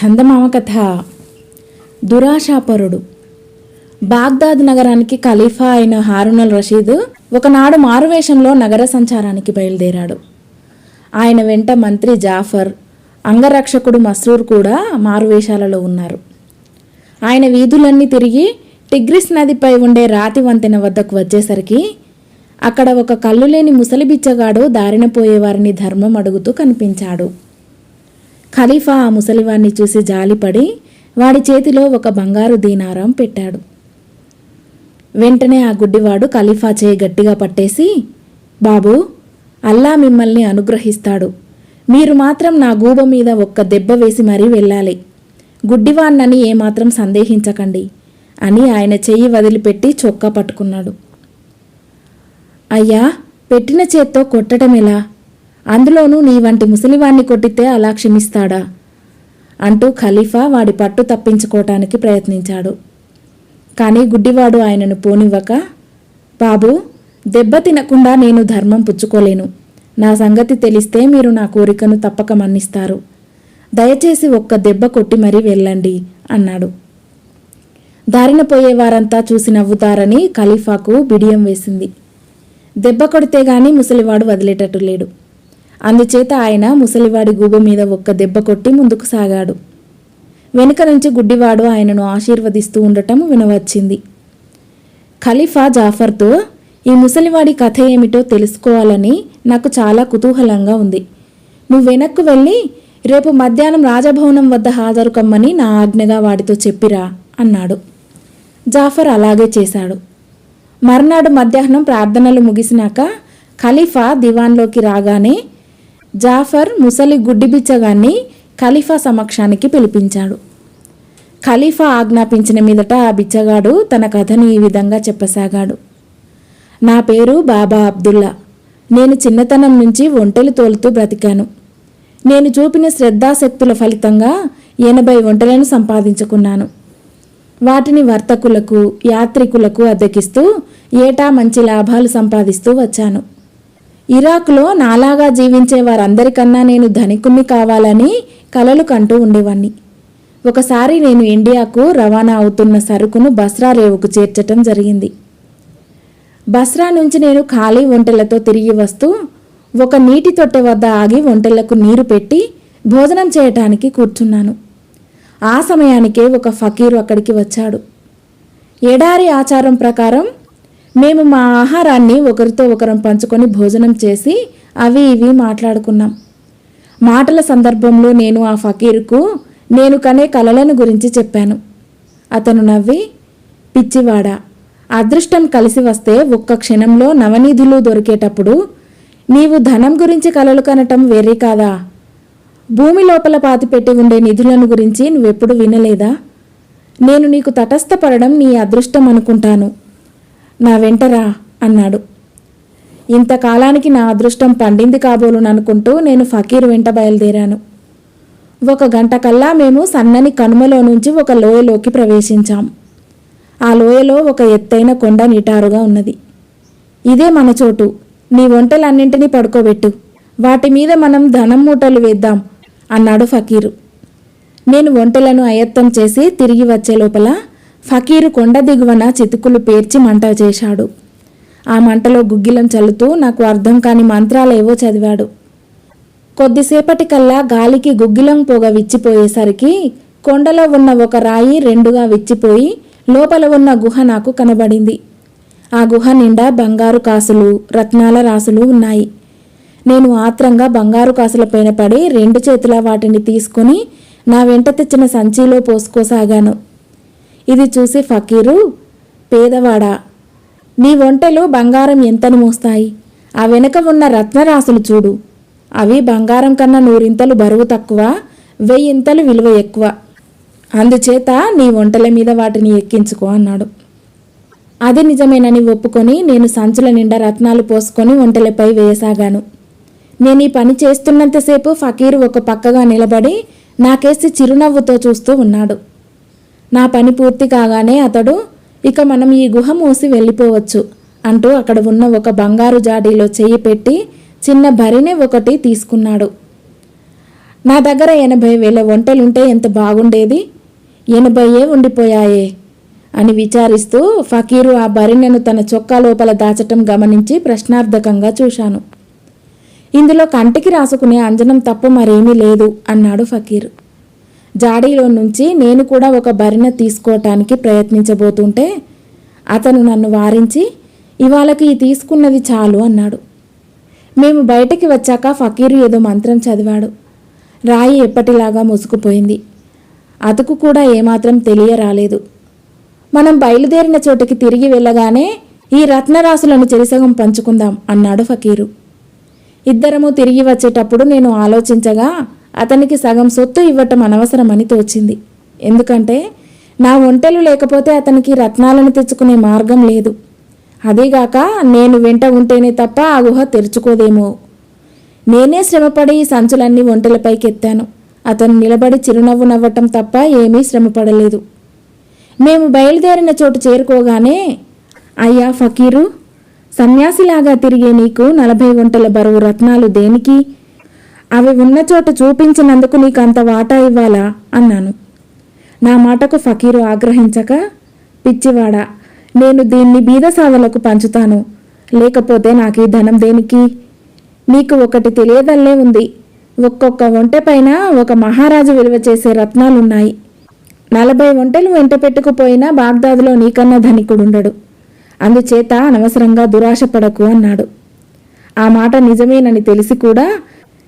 చందమామ కథ. దురాశాపరుడు. బాగ్దాద్ నగరానికి ఖలీఫా అయిన హారూనుల్ రషీద్ ఒకనాడు మారువేషంలో నగర సంచారానికి బయలుదేరాడు. ఆయన వెంట మంత్రి జాఫర్, అంగరక్షకుడు మస్రూర్ కూడా మారువేషాలలో ఉన్నారు. ఆయన వీధులన్నీ తిరిగి టిగ్రిస్ నదిపై ఉండే రాతి వంతెన వద్దకు వచ్చేసరికి అక్కడ ఒక కళ్ళులేని ముసలి బిచ్చగాడు దారిన పోయేవారిని ధర్మం అడుగుతూ కనిపించాడు. ఖలీఫా ఆ ముసలివాణ్ణి చూసి జాలిపడి వాడి చేతిలో ఒక బంగారు దీనారం పెట్టాడు. వెంటనే ఆ గుడ్డివాడు ఖలీఫా చేయి గట్టిగా పట్టేసి, బాబూ, అల్లా మిమ్మల్ని అనుగ్రహిస్తాడు. మీరు మాత్రం నా గూబ మీద ఒక్క దెబ్బ వేసి మరీ వెళ్ళాలి. గుడ్డివాణ్ణని ఏమాత్రం సందేహించకండి అని ఆయన చెయ్యి వదిలిపెట్టి చొక్కా పట్టుకున్నాడు. అయ్యా, పెట్టిన చేత్తో కొట్టడం ఎలా? అందులోనూ నీ వంటి ముసలివాణ్ణి కొట్టితే అలా క్షమిస్తాడా అంటూ ఖలీఫా వాడి పట్టు తప్పించుకోవటానికి ప్రయత్నించాడు. కానీ గుడ్డివాడు ఆయనను పోనివ్వక, బాబూ, దెబ్బ తినకుండా నేను ధర్మం పుచ్చుకోలేను. నా సంగతి తెలిస్తే మీరు నా కోరికను తప్పక మన్నిస్తారు. దయచేసి ఒక్క దెబ్బ కొట్టి మరీ వెళ్ళండి అన్నాడు. దారిన పోయేవారంతా చూసి నవ్వుతారని ఖలీఫాకు బిడియం వేసింది. దెబ్బ కొడితే గాని ముసలివాడు వదిలేటట్టు లేడు. అందుచేత ఆయన ముసలివాడి గూబ మీద ఒక్క దెబ్బ కొట్టి ముందుకు సాగాడు. వెనుక నుంచి గుడ్డివాడు ఆయనను ఆశీర్వదిస్తూ ఉండటం వినవచ్చింది. ఖలీఫా జాఫర్తో, ఈ ముసలివాడి కథ ఏమిటో తెలుసుకోవాలని నాకు చాలా కుతూహలంగా ఉంది. నువ్వు వెనక్కు వెళ్ళి రేపు మధ్యాహ్నం రాజభవనం వద్ద హాజరు కమ్మని నా ఆజ్ఞగా వాడితో చెప్పిరా అన్నాడు. జాఫర్ అలాగే చేశాడు. మర్నాడు మధ్యాహ్నం ప్రార్థనలు ముగిసినాక ఖలీఫా దివాన్లోకి రాగానే జాఫర్ ముసలి గుడ్డిబిచ్చగాన్ని ఖలీఫా సమక్షానికి పిలిపించాడు. ఖలీఫా ఆజ్ఞాపించిన మీదట ఆ బిచ్చగాడు తన కథను ఈ విధంగా చెప్పసాగాడు. నా పేరు బాబా అబ్దుల్లా. నేను చిన్నతనం నుంచి ఒంటెలు తోలుతూ బ్రతికాను. నేను చూపిన శ్రద్ధాశక్తుల ఫలితంగా 80 ఒంటెలను సంపాదించుకున్నాను. వాటిని వర్తకులకు, యాత్రికులకు అద్దెకిస్తూ ఏటా మంచి లాభాలు సంపాదిస్తూ వచ్చాను. ఇరాక్లో నాలాగా జీవించే వారందరికన్నా నేను ధనికుణ్ణి కావాలని కలలు కంటూ ఉండేవాణ్ణి. ఒకసారి నేను ఇండియాకు రవాణా అవుతున్న సరుకును బస్రా రేవుకు చేర్చటం జరిగింది. బస్రా నుంచి నేను ఖాళీ ఒంటెలతో తిరిగి వస్తూ ఒక నీటి తొట్టె వద్ద ఆగి ఒంటెలకు నీరు పెట్టి భోజనం చేయటానికి కూర్చున్నాను. ఆ సమయానికే ఒక ఫకీరు అక్కడికి వచ్చాడు. ఎడారి ఆచారం ప్రకారం మేము మా ఆహారాన్ని ఒకరితో ఒకరం పంచుకొని భోజనం చేసి అవి ఇవి మాట్లాడుకున్నాం. మాటల సందర్భంలో నేను ఆ ఫకీరుకు నేను కనే కలలను గురించి చెప్పాను. అతను నవ్వి, పిచ్చివాడా, అదృష్టం కలిసి వస్తే ఒక్క క్షణంలో నవనిధులు దొరికేటప్పుడు నీవు ధనం గురించి కలలు కనటం వేరే కాదా? భూమి లోపల పాతిపెట్టి ఉండే నిధులను గురించి నువ్వెప్పుడు వినలేదా? నేను నీకు తటస్థపడడం నీ అదృష్టం అనుకుంటాను. నా వెంటరా అన్నాడు. ఇంతకాలానికి నా అదృష్టం పండింది కాబోలుననుకుంటూ నేను ఫకీర్ వెంట బయలుదేరాను. 1 గంట కల్లా మేము సన్నని కనుమలో నుంచి ఒక లోయలోకి ప్రవేశించాం. ఆ లోయలో ఒక ఎత్తైన కొండ నిటారుగా ఉన్నది. ఇదే మన చోటు. నీ ఒంటెలన్నింటినీ పడుకోబెట్టు. వాటి మీద మనం ధనం మూటలు వేద్దాం అన్నాడు ఫకీరు. నేను ఒంటెలను అయత్తం చేసి తిరిగి వచ్చే లోపల ఫకీరు కొండ దిగువన చితుకులు పేర్చి మంట చేశాడు. ఆ మంటలో గుగ్గిలం చల్లుతూ నాకు అర్థం కాని మంత్రాలేవో చదివాడు. కొద్దిసేపటికల్లా గాలికి గుగ్గిలం పొగ విచ్చిపోయేసరికి కొండలో ఉన్న ఒక రాయి 2గా విచ్చిపోయి లోపల ఉన్న గుహ నాకు కనబడింది. ఆ గుహ నిండా బంగారు కాసులు, రత్నాల రాసులు ఉన్నాయి. నేను ఆత్రంగా బంగారు కాసులపైన పడి 2 చేతుల వాటిని తీసుకుని నా వెంట తెచ్చిన సంచిలో పోసుకోసాగాను. ఇది చూసి ఫకీరు, పేదవాడా, నీ ఒంటెలు బంగారం ఎంతని మోస్తాయి? ఆ వెనుక ఉన్న రత్నరాసులు చూడు. అవి బంగారం కన్నా 100 ఇంతలు బరువు తక్కువ, 1000 ఇంతలు విలువ ఎక్కువ. అందుచేత నీ ఒంటెల మీద వాటిని ఎక్కించుకో అన్నాడు. అది నిజమేనని ఒప్పుకొని నేను సంచుల నిండా రత్నాలు పోసుకొని ఒంటెలపై వేయసాగాను. నేను ఈ పని చేస్తున్నంతసేపు ఫకీరు ఒక పక్కగా నిలబడి నాకేసి చిరునవ్వుతో చూస్తూ ఉన్నాడు. నా పని పూర్తి కాగానే అతడు, ఇక మనం ఈ గుహ మూసి వెళ్ళిపోవచ్చు అంటూ అక్కడ ఉన్న ఒక బంగారు జాడీలో చెయ్యి పెట్టి చిన్న భరిణె ఒకటి తీసుకున్నాడు. నా దగ్గర 80,000 ఒంటెలుంటే ఎంత బాగుండేది, 80 ఉండిపోయాయే అని విచారిస్తూ ఫకీరు ఆ బరిణెను తన చొక్కా లోపల దాచటం గమనించి ప్రశ్నార్థకంగా చూశాను. ఇందులో కంటికి రాసుకునే అంజనం తప్ప మరేమీ లేదు అన్నాడు ఫకీరు. జాడీలో నుంచి నేను కూడా ఒక బరిణ తీసుకోవటానికి ప్రయత్నించబోతుంటే అతను నన్ను వారించి, ఇవాళకి తీసుకున్నది చాలు అన్నాడు. మేము బయటికి వచ్చాక ఫకీరు ఏదో మంత్రం చదివాడు. రాయి ఎప్పటిలాగా మూసుకుపోయింది. అతుకు కూడా ఏమాత్రం తెలియరాలేదు. మనం బయలుదేరిన చోటికి తిరిగి వెళ్ళగానే ఈ రత్నరాసులను చెరిసగం పంచుకుందాం అన్నాడు ఫకీరు. ఇద్దరము తిరిగి వచ్చేటప్పుడు నేను ఆలోచించగా అతనికి సగం సొత్తు ఇవ్వటం అనవసరమని తోచింది. ఎందుకంటే నా ఒంటెలు లేకపోతే అతనికి రత్నాలను తెచ్చుకునే మార్గం లేదు. అదీగాక నేను వెంట ఉంటేనే తప్ప ఆ గుహ తెరుచుకోదేమో. నేనే శ్రమపడి ఈ సంచులన్నీ ఒంటెలపైకి ఎత్తాను. అతను నిలబడి చిరునవ్వు నవ్వటం తప్ప ఏమీ శ్రమపడలేదు. మేము బయలుదేరిన చోటు చేరుకోగానే, అయ్యా ఫకీరు, సన్యాసిలాగా తిరిగే నీకు 40 ఒంటెల బరువు రత్నాలు దేనికి? అవి ఉన్న చోటు చూపించినందుకు నీకు అంత వాటా ఇవ్వాలా అన్నాను. నా మాటకు ఫకీరు ఆగ్రహించక, పిచ్చివాడా, నేను దీన్ని బీదసాదలకు పంచుతాను, లేకపోతే నాకు ఈ ధనం దేనికి? నీకు ఒకటి తెలియదల్లే ఉంది. ఒక్కొక్క ఒంటె పైన ఒక మహారాజు విలువ చేసే రత్నాలున్నాయి. 40 ఒంటెలు వెంట పెట్టుకుపోయినా బాగ్దాదులో నీకన్నా ధనికుడుండడు. అందుచేత అనవసరంగా దురాశపడకు అన్నాడు. ఆ మాట నిజమేనని తెలిసి కూడా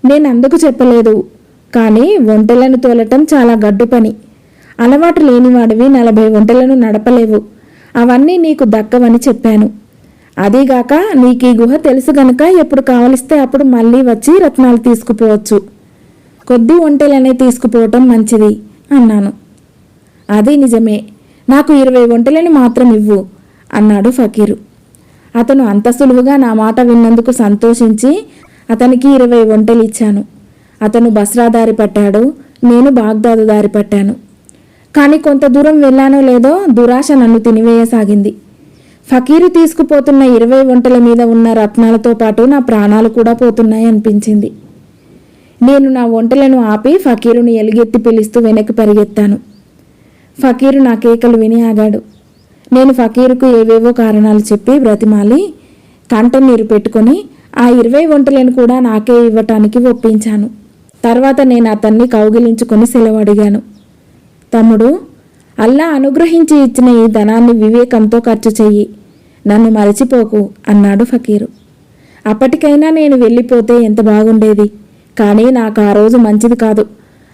నేను అందుకు చెప్పలేదు. కానీ ఒంటెలను తోలటం చాలా గడ్డు పని. అలవాటు లేనివాడివి 40 ఒంటెలను నడపలేవు. అవన్నీ నీకు దక్కవని చెప్పాను. అదీగాక నీకు ఈ గుహ తెలుసు గనుక ఎప్పుడు కావలిస్తే అప్పుడు మళ్ళీ వచ్చి రత్నాలు తీసుకుపోవచ్చు. కొద్ది ఒంటెలనే తీసుకుపోవటం మంచిది అన్నాను. అది నిజమే, నాకు 20 ఒంటెలను మాత్రం ఇవ్వు అన్నాడు ఫకీరు. అతను అంత సులువుగా నా మాట విన్నందుకు సంతోషించి అతనికి 20 ఒంటెలు ఇచ్చాను. అతను బస్రా దారి పట్టాడు, నేను బాగ్దాదు దారి పట్టాను. కానీ కొంత దూరం వెళ్ళానో లేదో దురాశ నన్ను తినివేయసాగింది. ఫకీరు తీసుకుపోతున్న 20 ఒంటెల మీద ఉన్న రత్నాలతో పాటు నా ప్రాణాలు కూడా పోతున్నాయి అనిపించింది. నేను నా ఒంటెలను ఆపి ఫకీరుని ఎలుగెత్తి పిలుస్తూ వెనక్కి పరిగెత్తాను. ఫకీరు నా కేకలు విని ఆగాడు. నేను ఫకీరుకు ఏవేవో కారణాలు చెప్పి బ్రతిమాలి కంటనీరు పెట్టుకొని ఆ 20 ఒంటెలను కూడా నాకే ఇవ్వటానికి ఒప్పించాను. తర్వాత నేను అతన్ని కౌగిలించుకొని సెలవు అడిగాను. తమ్ముడు, అల్లా అనుగ్రహించి ఇచ్చిన ఈ ధనాన్ని వివేకంతో ఖర్చు చెయ్యి, నన్ను మరచిపోకు అన్నాడు ఫకీరు. అప్పటికైనా నేను వెళ్ళిపోతే ఎంత బాగుండేది. కానీ నాకు ఆ రోజు మంచిది కాదు.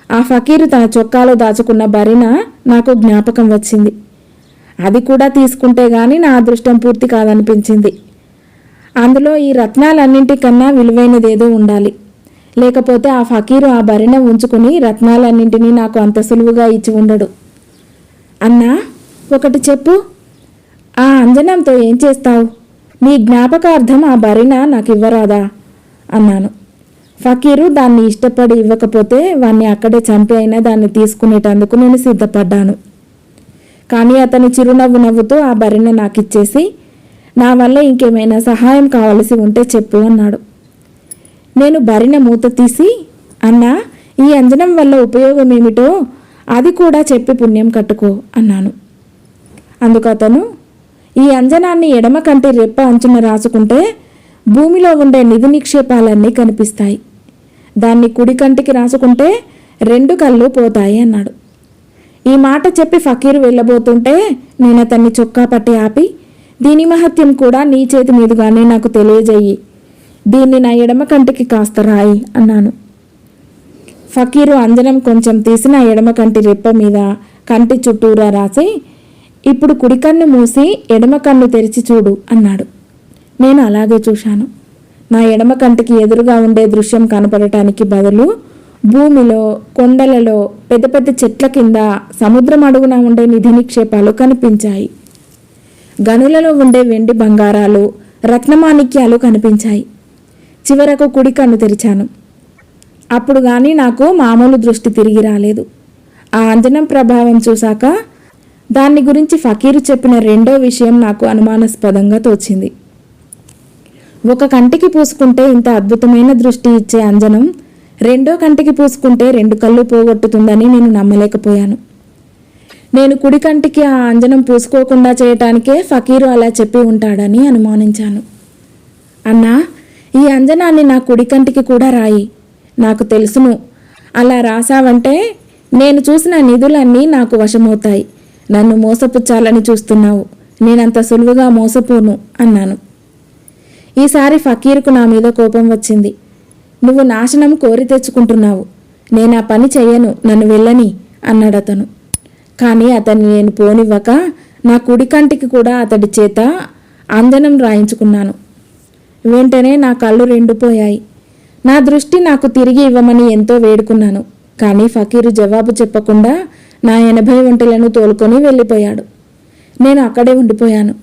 ఆ ఫకీరు తన చొక్కాలో దాచుకున్న బరిన నాకు జ్ఞాపకం వచ్చింది. అది కూడా తీసుకుంటే గాని నా అదృష్టం పూర్తి కాదనిపించింది. అందులో ఈ రత్నాలన్నింటికన్నా విలువైనదేదో ఉండాలి. లేకపోతే ఆ ఫకీరు ఆ బరిన ఉంచుకుని రత్నాలన్నింటినీ నాకు అంత సులువుగా ఇచ్చి ఉండడు. అన్నా, ఒకటి చెప్పు, ఆ అంజనంతో ఏం చేస్తావు? నీ జ్ఞాపకార్థం ఆ బరిన నాకు ఇవ్వరాదా అన్నాను. ఫకీరు దాన్ని ఇష్టపడి ఇవ్వకపోతే వాణ్ణి అక్కడే చంపి అయినా దాన్ని తీసుకునేటందుకు నేను సిద్ధపడ్డాను. కానీ అతను చిరునవ్వు నవ్వుతూ ఆ బరిన నాకిచ్చేసి, నా వల్ల ఇంకేమైనా సహాయం కావలసి ఉంటే చెప్పు అన్నాడు. నేను బరిన మూత తీసి, అన్నా, ఈ అంజనం వల్ల ఉపయోగం ఏమిటో అది కూడా చెప్పి పుణ్యం కట్టుకో అన్నాను. అందుకు అతను, ఈ అంజనాన్ని ఎడమ కంటి రెప్ప అంచున రాసుకుంటే భూమిలో ఉండే నిధి నిక్షేపాలన్నీ కనిపిస్తాయి. దాన్ని కుడి కంటికి రాసుకుంటే 2 కళ్ళు పోతాయి అన్నాడు. ఈ మాట చెప్పి ఫకీరు వెళ్ళబోతుంటే నేను అతన్ని చొక్కా పట్టి ఆపి, దీని మహత్యం కూడా నీ చేతి మీదుగానే నాకు తెలియజేయి, దీన్ని నా ఎడమ కంటికి కాస్త రాయి అన్నాను. ఫకీరు అంజనం కొంచెం తీసి నా ఎడమ కంటి రెప్ప మీద కంటి చుట్టూరా రాసి, ఇప్పుడు కుడి కన్ను మూసి ఎడమ కన్ను తెరిచి చూడు అన్నాడు. నేను అలాగే చూశాను. నా ఎడమ కంటికి ఎదురుగా ఉండే దృశ్యం కనపడటానికి బదులు భూమిలో, కొండలలో, పెద్ద పెద్ద చెట్ల కింద, సముద్రం అడుగున ఉండే నిధి నిక్షేపాలు కనిపించాయి. గనులలో ఉండే వెండి బంగారాలు, రత్నమాణిక్యాలు కనిపించాయి. చివరకు కుడి కన్ను తెరిచాను. అప్పుడు కానీ నాకు మామూలు దృష్టి తిరిగి రాలేదు. ఆ అంజనం ప్రభావం చూశాక దాన్ని గురించి ఫకీరు చెప్పిన రెండో విషయం నాకు అనుమానాస్పదంగా తోచింది. ఒక కంటికి పూసుకుంటే ఇంత అద్భుతమైన దృష్టి ఇచ్చే అంజనం రెండో కంటికి పూసుకుంటే 2 కళ్ళు పోగొట్టుతుందని నేను నమ్మలేకపోయాను. నేను కుడి కంటికి ఆ అంజనం పూసుకోకుండా చేయటానికే ఫకీరు అలా చెప్పి ఉంటాడని అనుమానించాను. అన్నా, ఈ అంజనాన్ని నా కుడి కంటికి కూడా రాయి. నాకు తెలుసును, అలా రాసావంటే నేను చూసిన నిధులన్నీ నాకు వశమవుతాయి. నన్ను మోసపుచ్చాలని చూస్తున్నావు. నేనంత సులువుగా మోసపోను అన్నాను. ఈసారి ఫకీరుకు నా మీద కోపం వచ్చింది. నువ్వు నాశనం కోరి తెచ్చుకుంటున్నావు. నేను ఆ పని చెయ్యను, నన్ను వెళ్ళని అన్నాడతను. కానీ అతన్ని నేను పోనివ్వక నా కుడి కంటికి కూడా అతడి చేత అంజనం రాయించుకున్నాను. వెంటనే నా కళ్ళు రెండిపోయాయి. నా దృష్టి నాకు తిరిగి ఇవ్వమని ఎంతో వేడుకున్నాను. కానీ ఫకీరు జవాబు చెప్పకుండా నా 80 ఒంటెలను తోలుకొని వెళ్ళిపోయాడు. నేను అక్కడే ఉండిపోయాను.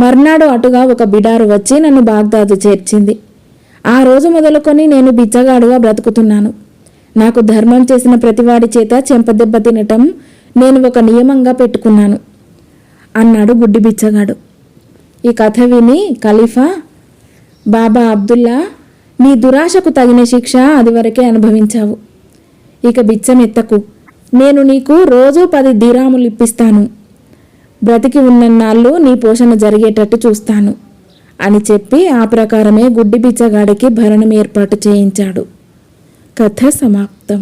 మర్నాడు అటుగా ఒక బిడారు వచ్చి నన్ను బాగ్దాదు చేర్చింది. ఆ రోజు మొదలుకొని నేను బిచ్చగాడుగా బ్రతుకుతున్నాను. నాకు ధర్మం చేసిన ప్రతివాడి చేత చెంపదెబ్బ తినటం నేను ఒక నియమంగా పెట్టుకున్నాను అన్నాడు గుడ్డి బిచ్చగాడు. ఈ కథ విని ఖలీఫా, బాబా అబ్దుల్లా, నీ దురాశకు తగిన శిక్ష అదివరకే అనుభవించావు. ఇక బిచ్చమెత్తకు. నేను నీకు రోజు 10 దీరాములు ఇప్పిస్తాను. బ్రతికి ఉన్నన్నాళ్ళు నీ పోషణ జరిగేటట్టు చూస్తాను అని చెప్పి ఆ ప్రకారమే గుడ్డి బిచ్చగాడికి భరణం ఏర్పాటు చేయించాడు. కథ సమాప్తం.